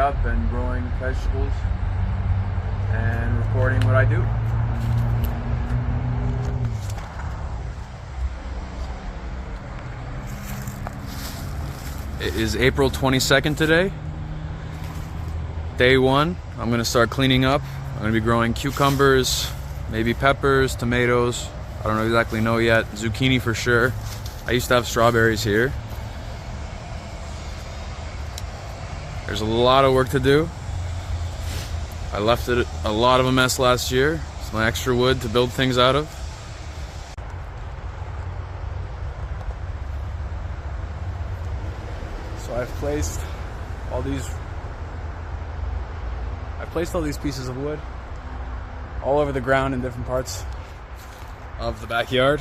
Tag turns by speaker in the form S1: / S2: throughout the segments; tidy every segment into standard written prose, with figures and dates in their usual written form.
S1: up and growing vegetables and recording what I do. It is April 22nd today. Day one. I'm gonna start cleaning up. I'm gonna be growing cucumbers, maybe peppers, tomatoes. I don't exactly know yet. Zucchini for sure. I used to have strawberries here. There's a lot of work to do. I left it a lot of a mess last year. It's my extra wood to build things out of. So I've placed all these pieces of wood all over the ground in different parts of the backyard.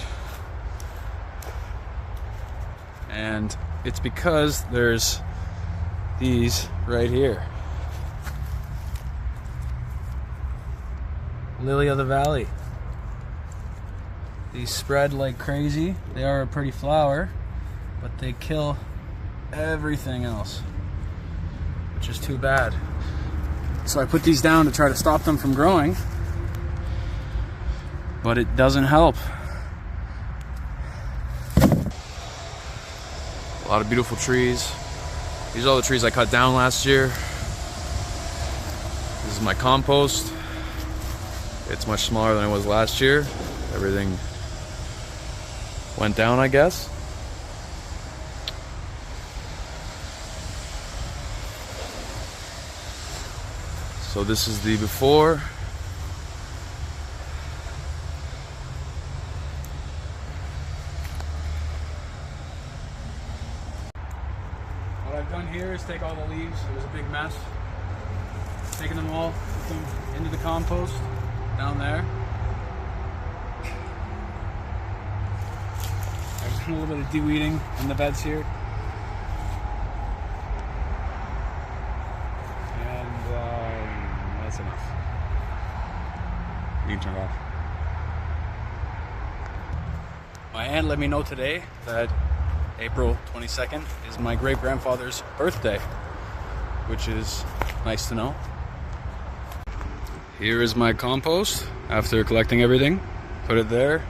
S1: And it's because there's these right here. Lily of the Valley. These spread like crazy. They are a pretty flower, but they kill everything else, which is too bad. So I put these down to try to stop them from growing, but it doesn't help. A lot of beautiful trees. These are all the trees I cut down last year. This is my compost. It's much smaller than it was last year. Everything went down, I guess. So this is the before. What I've done here is take all the leaves. It was a big mess. Taking them all, put them into the compost down there. There's a little bit of de-weeding in the beds here. That's enough. You can turn it off. My aunt let me know today that April 22nd is my great-grandfather's birthday, which is nice to know. Here is my compost after collecting everything. Put it there.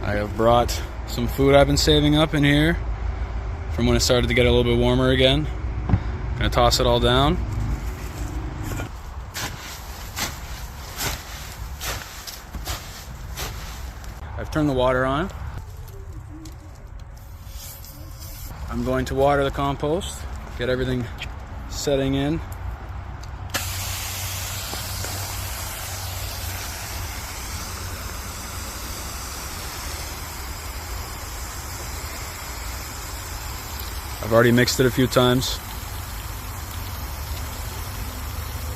S1: I have brought some food I've been saving up in here from when it started to get a little bit warmer again. Gonna toss it all down. I've turned the water on. I'm going to water the compost, get everything setting in. I've already mixed it a few times.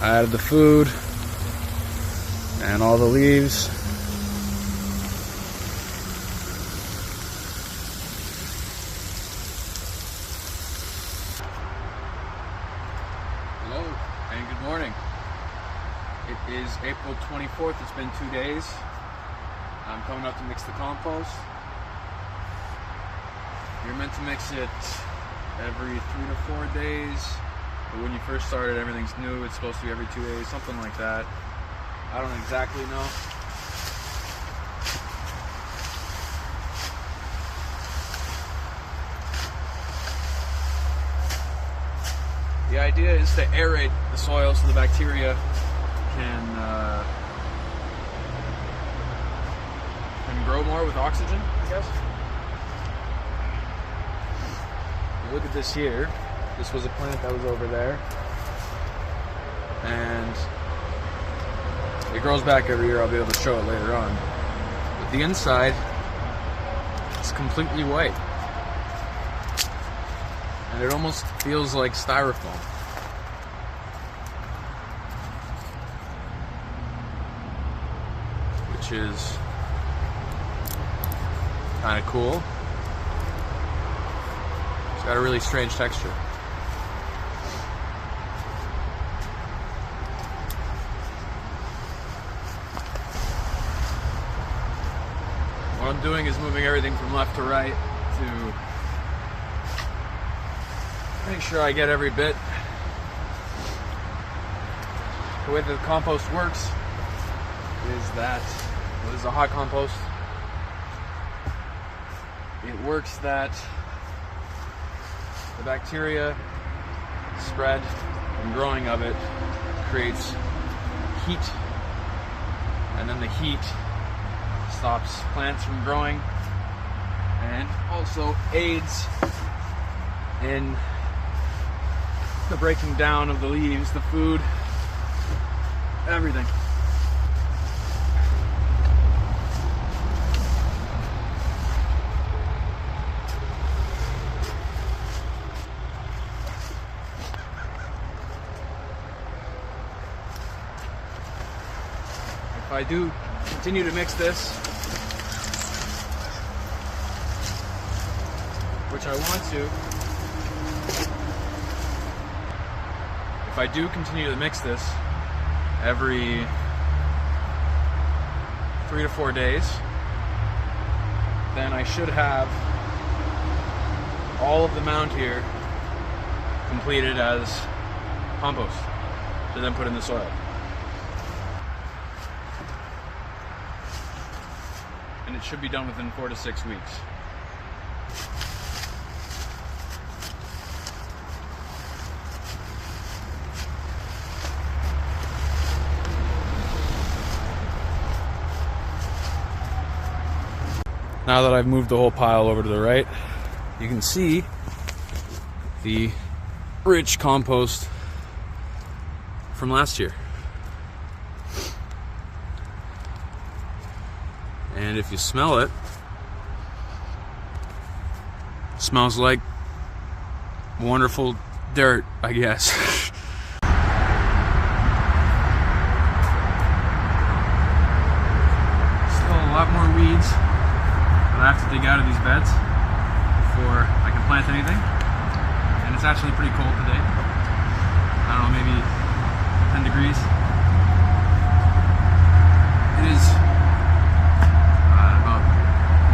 S1: I added the food and all the leaves. Hello and good morning. It is April 24th. It's been 2 days. I'm coming up to mix the compost. You're meant to mix it every 3 to 4 days, but when you first started, everything's new. It's supposed to be every 2 days, something like that. I don't exactly know. The idea is to aerate the soil so the bacteria can grow more with oxygen, I guess. Look at this here. This was a plant that was over there, and it grows back every year. I'll be able to show it later on. But the inside is completely white, and it almost feels like styrofoam. Which is kind of cool. It's got a really strange texture. What I'm doing is moving everything from left to right to make sure I get every bit the way the compost works is that, well, this is a hot compost. It works that the bacteria spread and growing of it creates heat, and then the heat stops plants from growing and also aids in the breaking down of the leaves, the food, everything. If I do continue to mix this, which I want to, if I do continue to mix this every 3 to 4 days, then I should have all of the mound here completed as compost to then put in the soil. And it should be done within 4 to 6 weeks. Now that I've moved the whole pile over to the right, you can see the rich compost from last year. And if you smell it, it smells like wonderful dirt, I guess. Still a lot more weeds that I have to dig out of these beds before I can plant anything. And it's actually pretty cold today. I don't know, maybe 10 degrees. It is about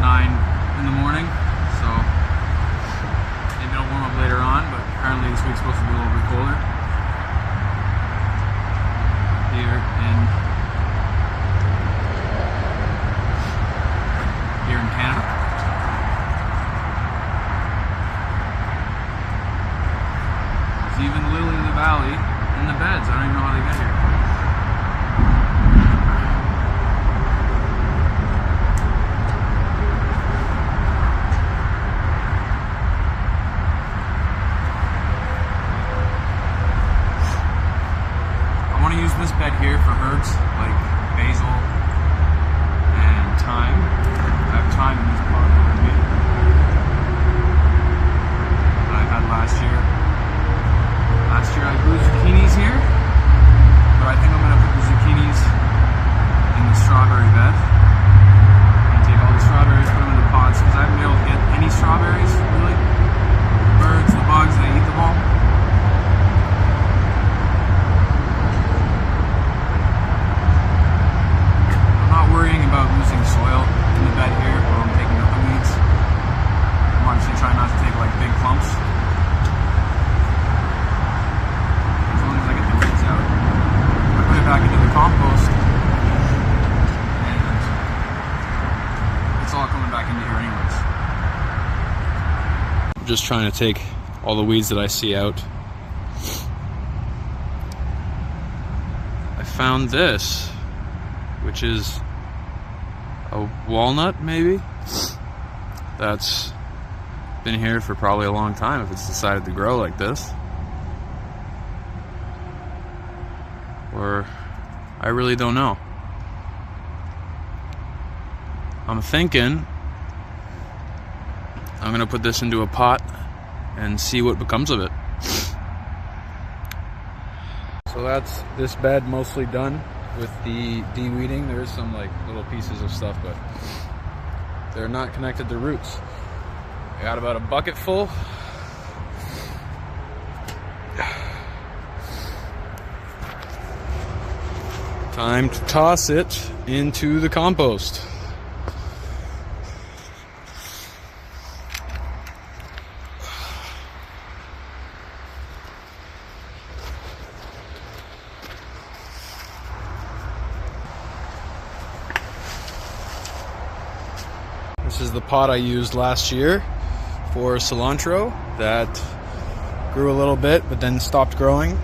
S1: 9 in the morning, so maybe it'll warm up later on, but apparently this week's supposed to be a little bit colder here in Canada. There's even lily in the valley in the beds. I don't even know how they get here. I want to use this bed here for herbs like basil and thyme. I have thyme in this pot already that I had last year. Last year I grew zucchinis here, but I think I'm going to put the zucchinis in the strawberry bed and take all the strawberries, put them in the pots, because I haven't been able to get any strawberries, really. The birds, the bugs, they eat them all. I'm not worrying about losing soil in the bed here while I'm taking out the weeds. I'm actually trying not to take like big clumps. Back into the compost, and it's all coming back into here anyways. I'm just trying to take all the weeds that I see out. I found this, which is a walnut, maybe? That's been here for probably a long time if it's decided to grow like this. Or I really don't know. I'm thinking I'm gonna put this into a pot and see what becomes of it. So that's this bed mostly done with the de-weeding. There's some like little pieces of stuff, but they're not connected to roots. I got about a bucket full. Time to toss it into the compost. This is the pot I used last year for cilantro that grew a little bit but then stopped growing.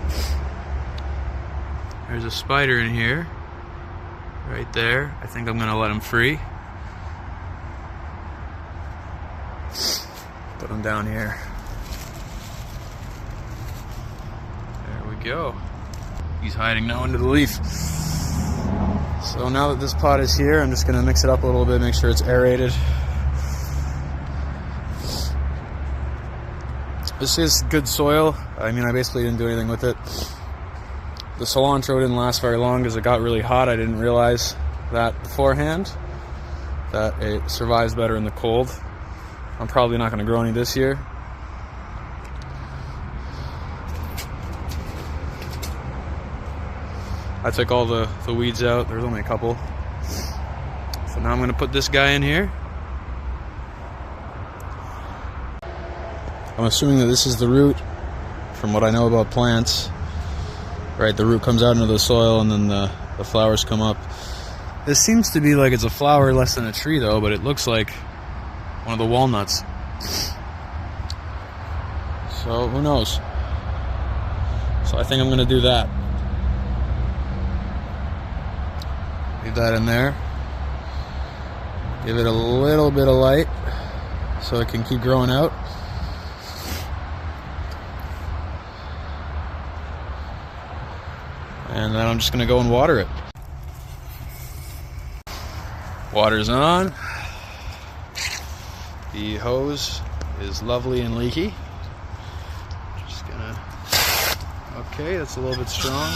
S1: There's a spider in here, right there. I think I'm gonna let him free. Put him down here. There we go. He's hiding now under the leaf. So now that this pot is here, I'm just gonna mix it up a little bit, make sure it's aerated. This is good soil. I mean, I basically didn't do anything with it. The cilantro didn't last very long because it got really hot. I didn't realize that beforehand, that it survives better in the cold. I'm probably not going to grow any this year. I took all the weeds out. There's only a couple. So now I'm going to put this guy in here. I'm assuming that this is the root, from what I know about plants. Right, the root comes out into the soil and then the flowers come up. This seems to be like it's a flower less than a tree though, but it looks like one of the walnuts. So who knows? So I think I'm gonna do that. Leave that in there. Give it a little bit of light so it can keep growing out. And then I'm just gonna go and water it. Water's on. The hose is lovely and leaky. Just gonna, okay, that's a little bit strong.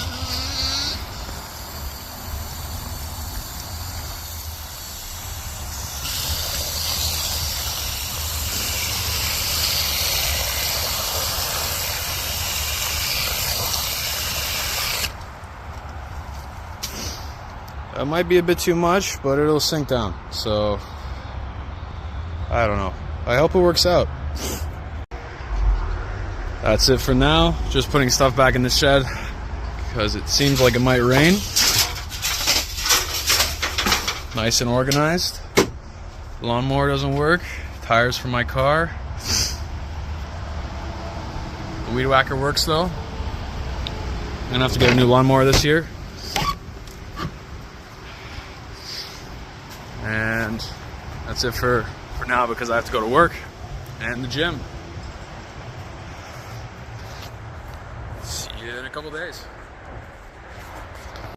S1: It might be a bit too much, but it'll sink down. So, I don't know. I hope it works out. That's it for now. Just putting stuff back in the shed because it seems like it might rain. Nice and organized. Lawnmower doesn't work. Tires for my car. The weed whacker works though. I'm gonna have to get a new lawnmower this year. And that's it for now because I have to go to work and the gym. See you in a couple days.